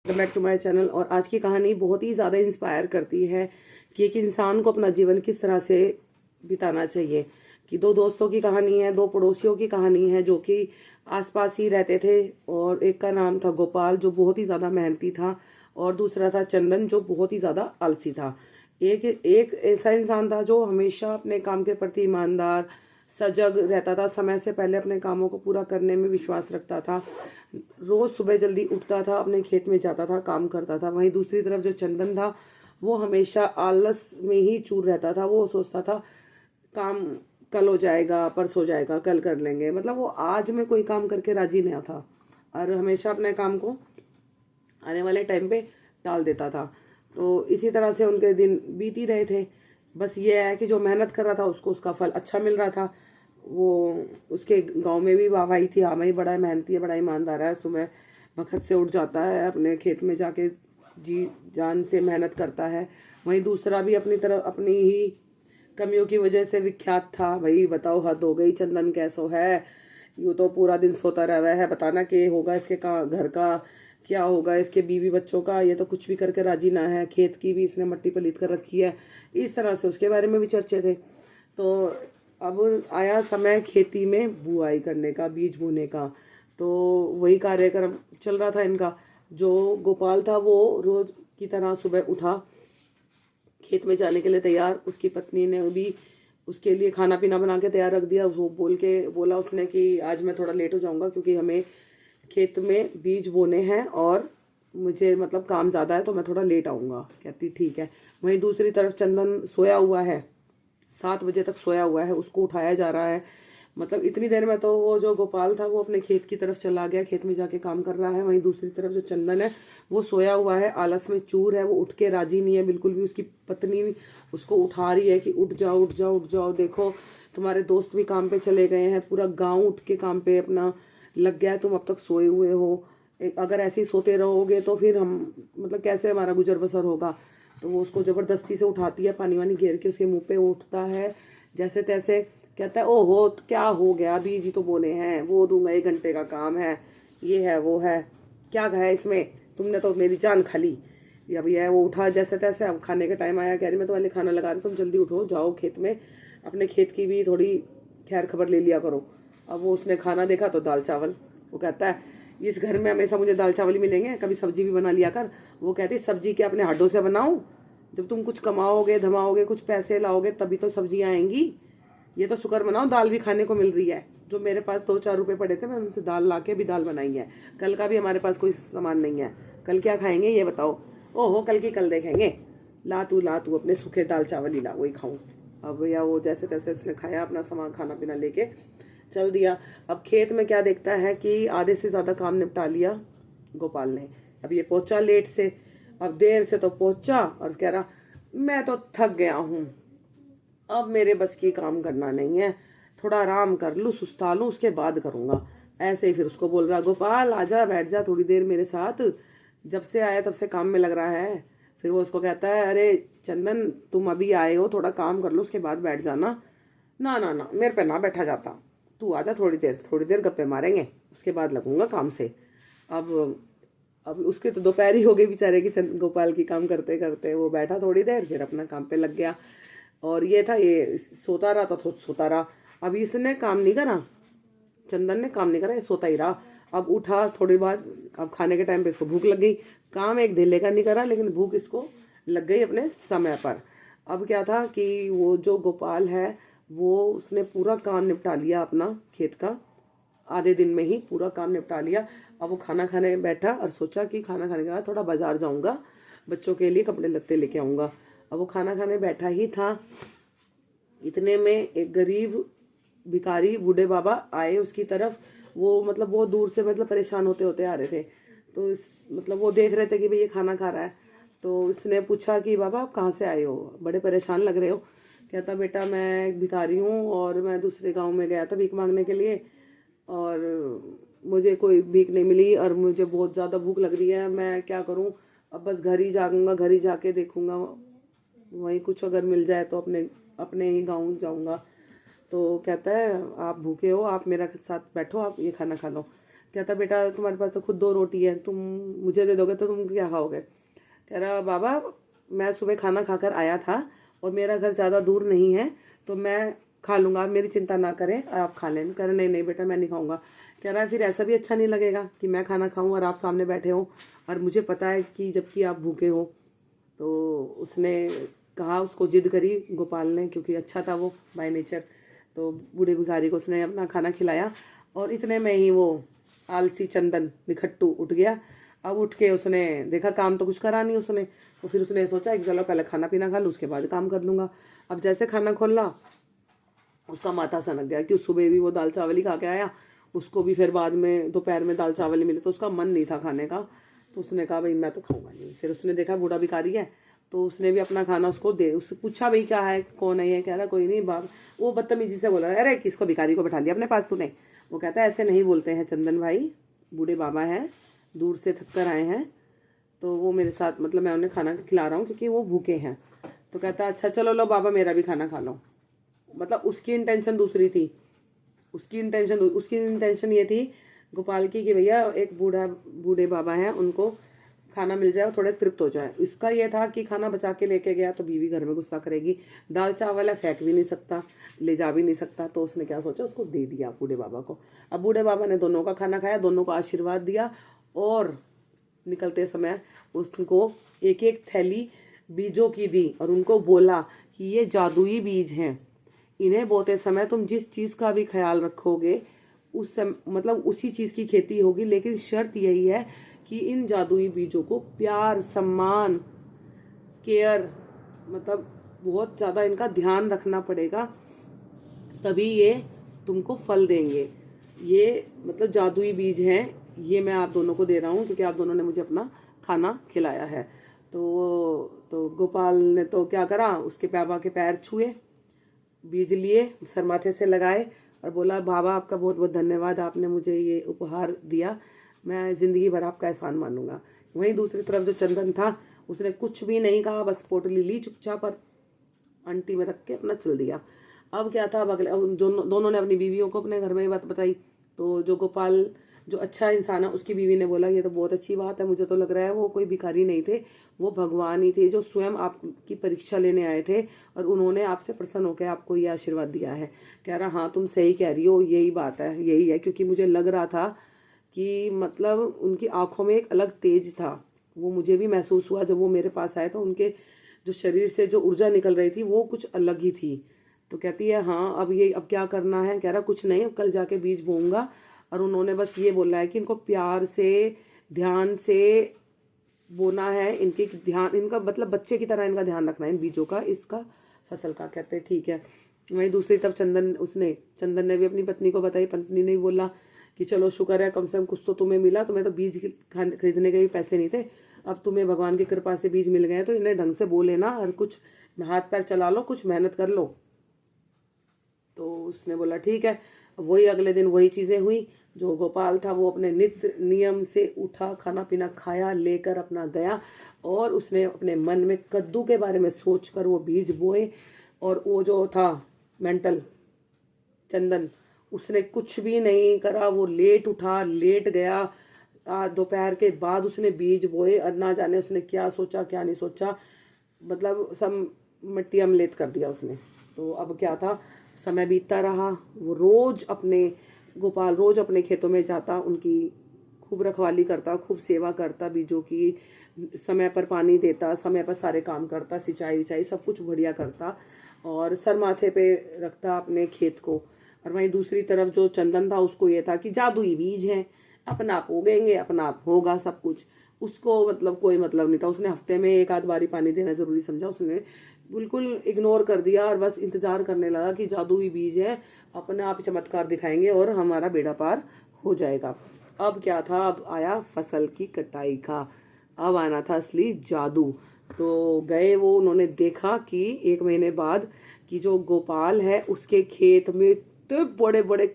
Welcome back to my channel. और आज की कहानी बहुत ही ज़्यादा इंस्पायर करती है कि एक इंसान को अपना जीवन किस तरह से बिताना चाहिए। कि दो दोस्तों की कहानी है, दो पड़ोसियों की कहानी है जो कि आसपास ही रहते थे। और एक का नाम था गोपाल जो बहुत ही ज़्यादा मेहनती था, और दूसरा था चंदन जो बहुत ही ज़्यादा आलसी था। एक एक ऐसा इंसान था जो हमेशा अपने काम के प्रति ईमानदार, सजग रहता था, समय से पहले अपने कामों को पूरा करने में विश्वास रखता था, रोज सुबह जल्दी उठता था, अपने खेत में जाता था, काम करता था। वहीं दूसरी तरफ जो चंदन था वो हमेशा आलस में ही चूर रहता था। वो सोचता था काम कल हो जाएगा, परसों हो जाएगा, कल कर लेंगे, मतलब वो आज में कोई काम करके राजी नहीं था और हमेशा अपने काम को आने वाले टाइम पे टाल देता था। तो इसी तरह से उनके दिन बीत ही रहे थे। बस ये है कि जो मेहनत कर रहा था उसको उसका फल अच्छा मिल रहा था। वो उसके गांव में भी वाहवाही थी, हाँ भाई बड़ा मेहनती है, बड़ा ईमानदार है, सुबह वक्त से उठ जाता है, अपने खेत में जाके जी जान से मेहनत करता है। वहीं दूसरा भी अपनी तरफ अपनी ही कमियों की वजह से विख्यात था। भाई बताओ, हद हो गई, चंदन कैसो है, यूँ तो पूरा दिन सोता रहा है, बताना कि होगा इसके का घर का, क्या होगा इसके बीवी बच्चों का, ये तो कुछ भी करके राजी ना है, खेत की भी इसने मट्टी पलीत कर रखी है। इस तरह से उसके बारे में भी चर्चे थे। तो अब आया समय खेती में बुआई करने का, बीज बोने का। तो वही कार्यक्रम चल रहा था इनका। जो गोपाल था वो रोज की तरह सुबह उठा, खेत में जाने के लिए तैयार। उसकी पत्नी ने भी उसके लिए खाना पीना बना के तैयार रख दिया। वो बोला उसने कि आज मैं थोड़ा लेट हो जाऊंगा क्योंकि हमें खेत में बीज बोने हैं और मुझे मतलब काम ज़्यादा है, तो मैं थोड़ा लेट आऊँगा। कहती ठीक है। वहीं दूसरी तरफ चंदन सोया हुआ है, 7 बजे तक सोया हुआ है, उसको उठाया जा रहा है। मतलब इतनी देर में तो वो जो गोपाल था वो अपने खेत की तरफ चला गया, खेत में जाके काम कर रहा है। वहीं दूसरी तरफ जो चंदन है वो सोया हुआ है, आलस में चूर है, वो उठ के राजी नहीं है बिल्कुल भी। उसकी पत्नी भी उसको उठा रही है कि उठ जाओ उठ जाओ उठ जाओ, देखो तुम्हारे दोस्त भी काम पे चले गए हैं, पूरा गाँव उठ के काम पे अपना लग गया है, तुम अब तक सोए हुए हो। अगर ऐसे ही सोते रहोगे तो फिर हम मतलब कैसे हमारा गुजर बसर होगा। तो वो उसको ज़बरदस्ती से उठाती है, पानी वानी घेर के उसके मुंह पे उठता है जैसे तैसे। कहता है ओहो क्या हो गया, बीज ही तो बोने हैं, वो दूंगा, 1 घंटे का काम है, ये है वो है, क्या है इसमें, तुमने तो मेरी जान खा ली। अब यह वो उठा जैसे तैसे। अब खाने का टाइम आया, कह रही मैं तुम्हारे लिए खाना लगा रही, तुम जल्दी उठो, जाओ खेत में, अपने खेत की भी थोड़ी खैर खबर ले लिया करो। अब वो उसने खाना देखा तो दाल चावल। वो कहता है इस घर में हमेशा मुझे दाल चावल ही मिलेंगे, कभी सब्जी भी बना लिया कर। वो कहती सब्जी क्या अपने हड्डों से बनाऊं, जब तुम कुछ कमाओगे धमाओगे, कुछ पैसे लाओगे तभी तो सब्जियां आएंगी। ये तो शुक्र मनाओ दाल भी खाने को मिल रही है। जो मेरे पास 2-4 रुपए पड़े थे, मैं उनसे दाल ला के भी दाल बनाई है। कल का भी हमारे पास कोई सामान नहीं है, कल क्या खाएंगे ये बताओ। ओहो कल की कल देखेंगे, ला तू अपने सूखे दाल चावल ही ला, वही खाऊं। अब या वो जैसे तैसे उसने खाया, अपना सामान खाना पीना लेके चल दिया। अब खेत में क्या देखता है कि आधे से ज्यादा काम निपटा लिया गोपाल ने। अब ये पहुंचा लेट से, अब देर से तो पहुंचा और कह रहा मैं तो थक गया हूं, अब मेरे बस की काम करना नहीं है, थोड़ा आराम कर लूँ, सुस्ता लूँ, उसके बाद करूँगा। ऐसे ही फिर उसको बोल रहा गोपाल आजा बैठ जा थोड़ी देर मेरे साथ, जब से आया तब से काम में लग रहा है। फिर वो उसको कहता है अरे चंदन तुम अभी आए हो, थोड़ा काम कर लो उसके बाद बैठ जाना। ना ना ना मेरे पे ना बैठा जाता, तू आजा थोड़ी देर गप्पे मारेंगे, उसके बाद लगूंगा काम से। अब अब उसके तो दोपहर ही हो गई बेचारे की, गोपाल की काम करते करते। वो बैठा थोड़ी देर, फिर अपना काम पे लग गया। और ये था, ये सोता रहा तो सोता रहा। अब इसने काम नहीं करा, चंदन ने काम नहीं करा, ये सोता ही रहा। अब उठा थोड़ी बाद, अब खाने के टाइम पे इसको भूख लग गई। काम एक धेले का नहीं करा लेकिन भूख इसको लग गई अपने समय पर। अब क्या था कि वो जो गोपाल है वो उसने पूरा काम निपटा लिया अपना खेत का, आधे दिन में ही पूरा काम निपटा लिया। अब वो खाना खाने बैठा और सोचा कि खाना खाने के बाद थोड़ा बाजार जाऊंगा, बच्चों के लिए कपड़े लत्ते लेके आऊंगा। अब वो खाना खाने बैठा ही था, इतने में एक गरीब भिखारी बूढ़े बाबा आए उसकी तरफ। वो मतलब बहुत दूर से, मतलब परेशान होते होते आ रहे थे। तो मतलब वो देख रहे थे कि भाई ये खाना खा रहा है। तो इसने पूछा कि बाबा आप कहाँ से आए हो, बड़े परेशान लग रहे हो। कहता बेटा मैं एक भिखारी हूँ और मैं दूसरे गांव में गया था भीख मांगने के लिए, और मुझे कोई भीख नहीं मिली और मुझे बहुत ज़्यादा भूख लग रही है, मैं क्या करूँ। अब बस घर ही जाऊँगा, घर ही जाके देखूँगा, वहीं कुछ अगर मिल जाए तो अपने अपने ही गाँव जाऊँगा। तो कहता है आप भूखे हो, आप मेरे साथ बैठो, आप ये खाना खा लो। कहता बेटा तुम्हारे पास तो खुद 2 रोटी है, तुम मुझे दे दोगे तो तुम क्या खाओगे? कह रहा बाबा मैं सुबह खाना खाकर आया था और मेरा घर ज़्यादा दूर नहीं है तो मैं खा लूँगा, आप मेरी चिंता ना करें, आप खा लें। कह रहा नहीं नहीं बेटा मैं नहीं खाऊंगा। कह रहा है फिर ऐसा भी अच्छा नहीं लगेगा कि मैं खाना खाऊं और आप सामने बैठे हो और मुझे पता है कि जबकि आप भूखे हो। तो उसने कहा, उसको जिद करी गोपाल ने, क्योंकि अच्छा था वो बाय नेचर। तो बूढ़े भिखारी को उसने अपना खाना खिलाया और इतने में ही वो आलसी चंदन निखट्टू उठ गया। अब उठ के उसने देखा काम तो कुछ करा नहीं उसने, तो फिर उसने सोचा कि चलो पहले खाना पीना खा लूँ उसके बाद काम कर लूँगा। अब जैसे खाना खोला उसका माथा सनक गया कि सुबह भी वो दाल चावल ही खा के आया, उसको भी फिर बाद में दोपहर में दाल चावल ही मिले तो उसका मन नहीं था खाने का। तो उसने कहा भाई मैं तो खाऊंगा नहीं। फिर उसने देखा बूढ़ा भिखारी है तो उसने भी अपना खाना उसको दे, उससे पूछा भाई क्या है कौन है ये? कह रहा कोई नहीं बाप। वो बदतमीजी से बोला अरे किसको भिखारी को बैठा लिया अपने पास तूने? वो कहता है ऐसे नहीं बोलते हैं चंदन भाई, बूढ़े बाबा हैं, दूर से थक कर आए हैं तो वो मेरे साथ मतलब मैं उन्हें खाना खिला रहा हूँ क्योंकि वो भूखे हैं। तो कहता अच्छा चलो लो बाबा मेरा भी खाना खा लो। मतलब उसकी इंटेंशन दूसरी थी, उसकी इंटेंशन ये थी गोपाल की कि भैया एक बूढ़े बाबा हैं उनको खाना मिल जाए और थोड़े तृप्त हो जाए। इसका ये था कि खाना बचा के लेके गया तो बीवी घर में गुस्सा करेगी, दाल चावल है फेंक भी नहीं सकता, ले जा भी नहीं सकता। तो उसने क्या सोचा, उसको दे दिया बूढ़े बाबा को। अब बूढ़े बाबा ने दोनों का खाना खाया, दोनों को आशीर्वाद दिया और निकलते समय उसको एक एक थैली बीजों की दी और उनको बोला कि ये जादुई बीज हैं, इन्हें बोते समय तुम जिस चीज़ का भी ख्याल रखोगे उस मतलब उसी चीज़ की खेती होगी, लेकिन शर्त यही है कि इन जादुई बीजों को प्यार सम्मान केयर मतलब बहुत ज़्यादा इनका ध्यान रखना पड़ेगा, तभी ये तुमको फल देंगे। ये मतलब जादुई बीज हैं, ये मैं आप दोनों को दे रहा हूँ क्योंकि आप दोनों ने मुझे अपना खाना खिलाया है। तो गोपाल ने तो क्या करा, उसके बाबा के पैर छुए, बीज लिए, सर माथे से लगाए और बोला बाबा आपका बहुत बहुत धन्यवाद, आपने मुझे ये उपहार दिया, मैं ज़िंदगी भर आपका एहसान मानूंगा। वहीं दूसरी तरफ जो चंदन था उसने कुछ भी नहीं कहा, बस पोटली ली चुपचाप और आंटी में रख के अपना चल दिया। अब क्या था, अब अगले दोनों ने अपनी बीवियों को अपने घर में ही बात बताई। तो जो गोपाल जो अच्छा इंसान है उसकी बीवी ने बोला ये तो बहुत अच्छी बात है, मुझे तो लग रहा है वो कोई भिखारी नहीं थे, वो भगवान ही थे जो स्वयं आपकी परीक्षा लेने आए थे और उन्होंने आपसे प्रसन्न होकर आपको ये आशीर्वाद दिया है। कह रहा हाँ तुम सही कह रही हो, यही बात है, यही है, क्योंकि मुझे लग रहा था कि मतलब उनकी आंखों में एक अलग तेज था, वो मुझे भी महसूस हुआ जब वो मेरे पास आए तो उनके जो शरीर से जो ऊर्जा निकल रही थी वो कुछ अलग ही थी। तो कहती है हाँ अब क्या करना है? कह रहा कुछ नहीं, अब कल जाके बीज बोऊंगा। और उन्होंने बस ये बोला है कि इनको प्यार से ध्यान से बोना है, इनके ध्यान, इनका मतलब बच्चे की तरह इनका ध्यान रखना है इन बीजों का, इसका फसल का। कहते हैं ठीक है। वहीं दूसरी तरफ चंदन ने भी अपनी पत्नी को बताई, पत्नी ने भी बोला कि चलो शुक्र है कम से कम कुछ तो तुम्हें मिला, तुम्हें तो बीज खरीदने के भी पैसे नहीं थे, अब तुम्हें भगवान की कृपा से बीज मिल गए तो इन्हें ढंग से बो लेना और कुछ हाथ पैर चला लो, कुछ मेहनत कर लो। तो उसने बोला ठीक है। वही अगले दिन वही चीज़ें हुई, जो गोपाल था वो अपने नित्य नियम से उठा, खाना पीना खाया, लेकर अपना गया और उसने अपने मन में कद्दू के बारे में सोचकर वो बीज बोए। और वो जो था मेंटल चंदन, उसने कुछ भी नहीं करा, वो लेट उठा लेट गया, दोपहर के बाद उसने बीज बोए और ना जाने उसने क्या सोचा क्या नहीं सोचा, मतलब सब मिट्टी अमलेट कर दिया उसने। तो अब क्या था, समय बीतता रहा, वो गोपाल रोज अपने खेतों में जाता, उनकी खूब रखवाली करता, खूब सेवा करता, बीजों की समय पर पानी देता, समय पर सारे काम करता, सिंचाई विचाई सब कुछ बढ़िया करता और सर माथे पे रखता अपने खेत को। और वहीं दूसरी तरफ जो चंदन था उसको ये था कि जादुई बीज हैं, अपना आप उगेंगे, अपना आप होगा सब कुछ, उसको मतलब कोई मतलब नहीं था। उसने हफ्ते में एक आध बारी पानी देना जरूरी समझा, उसने बिल्कुल इग्नोर कर दिया और बस इंतजार करने लगा कि जादुई बीज है, अपने आप चमत्कार दिखाएंगे और हमारा बेड़ा पार हो जाएगा। अब क्या था, अब आया फसल की कटाई का, अब आना था असली जादू। तो गए वो, उन्होंने देखा कि 1 महीने बाद कि जो गोपाल है उसके खेत में इतने बड़े बड़े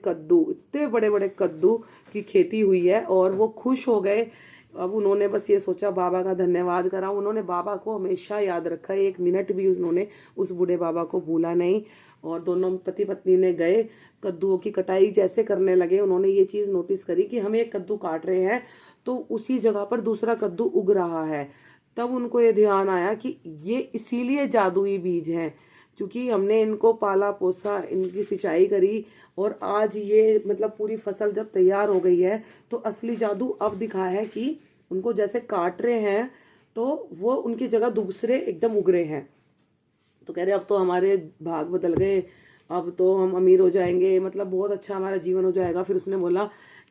कद्दू की खेती हुई है और वो खुश हो गए अब उन्होंने बस ये सोचा बाबा का धन्यवाद करा। उन्होंने बाबा को हमेशा याद रखा, एक मिनट भी उन्होंने उस बूढ़े बाबा को भूला नहीं। और दोनों पति पत्नी ने गए, कद्दुओं की कटाई जैसे करने लगे, उन्होंने ये चीज़ नोटिस करी कि हम एक कद्दू काट रहे हैं तो उसी जगह पर दूसरा कद्दू उग रहा है। तब उनको ये ध्यान आया कि ये इसीलिए जादुई बीज हैं, क्योंकि हमने इनको पाला पोसा, इनकी सिंचाई करी, और आज ये मतलब पूरी फसल जब तैयार हो गई है तो असली जादू अब दिखा है कि उनको जैसे काट रहे हैं तो वो उनकी जगह दूसरे एकदम उग रहे हैं। तो कह रहे अब तो हमारे भाग बदल गए, अब तो हम अमीर हो जाएंगे, मतलब बहुत अच्छा हमारा जीवन हो जाएगा। फिर उसने बोला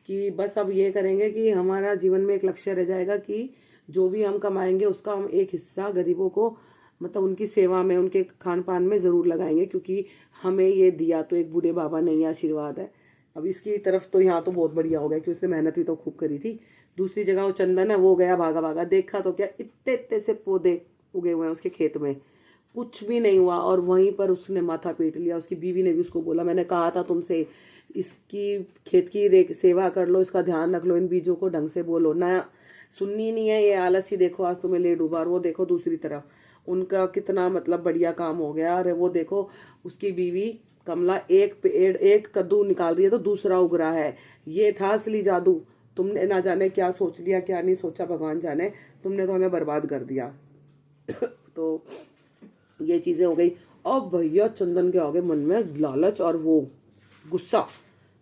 कि बस अब ये करेंगे कि हमारा जीवन में एक लक्ष्य रह जाएगा कि जो भी हम कमाएंगे उसका हम एक हिस्सा गरीबों को, मतलब उनकी सेवा में, उनके खान पान में ज़रूर लगाएंगे, क्योंकि हमें ये दिया तो एक बूढ़े बाबा ने, आशीर्वाद है। अब इसकी तरफ तो यहाँ तो बहुत बढ़िया हो गया कि उसने मेहनत भी तो खूब करी थी। दूसरी जगह वो चंदन है, वो गया भागा भागा, देखा तो क्या इतने इतने से पौधे उगे हुए हैं उसके खेत में, कुछ भी नहीं हुआ। और वहीं पर उसने माथा पीट लिया। उसकी बीवी ने भी उसको बोला, मैंने कहा था तुमसे इसकी खेत की सेवा कर लो, इसका ध्यान रख लो, इन बीजों को ढंग से बोलो ना, सुननी नहीं है। ये आलसी देखो आज तुम्हें ले डूबा। और वो देखो दूसरी तरफ उनका कितना मतलब बढ़िया काम हो गया। अरे वो देखो उसकी बीवी कमला एक कद्दू निकाल रही है तो दूसरा उग रहा है। ये था असली जादू। तुमने ना जाने क्या सोच लिया, क्या नहीं सोचा, भगवान जाने, तुमने तो हमें बर्बाद कर दिया। तो ये चीजें हो गई। अब भैया चंदन के आगे मन में लालच और वो गुस्सा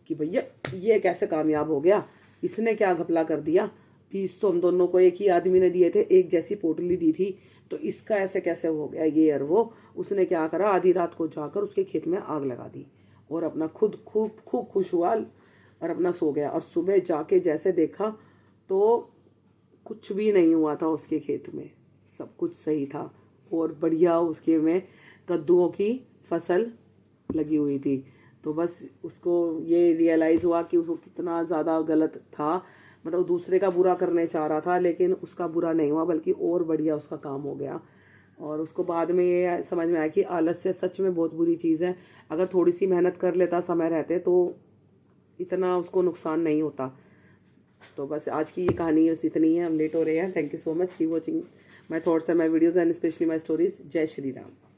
कि भैया ये कैसे कामयाब हो गया, इसने क्या घपला कर दिया, फीस तो हम दोनों को एक ही आदमी ने दिए थे, एक जैसी पोटली दी थी, तो इसका ऐसे कैसे हो गया ये और वो। उसने क्या करा, आधी रात को जाकर उसके खेत में आग लगा दी और अपना खुद खूब खूब खुश हुआ और अपना सो गया। और सुबह जाके जैसे देखा तो कुछ भी नहीं हुआ था उसके खेत में, सब कुछ सही था और बढ़िया उसके में कद्दुओं की फसल लगी हुई थी। तो बस उसको ये रियलाइज़ हुआ कि उसको कितना ज़्यादा गलत था, मतलब दूसरे का बुरा करने चाह रहा था, लेकिन उसका बुरा नहीं हुआ बल्कि और बढ़िया उसका काम हो गया। और उसको बाद में ये समझ में आया कि आलस्य सच में बहुत बुरी चीज़ है। अगर थोड़ी सी मेहनत कर लेता समय रहते तो इतना उसको नुकसान नहीं होता। तो बस आज की ये कहानी बस इतनी है, हम लेट हो रहे हैं। Thank you so much, keep watching my thoughts and my videos and specially my stories. जय श्री राम।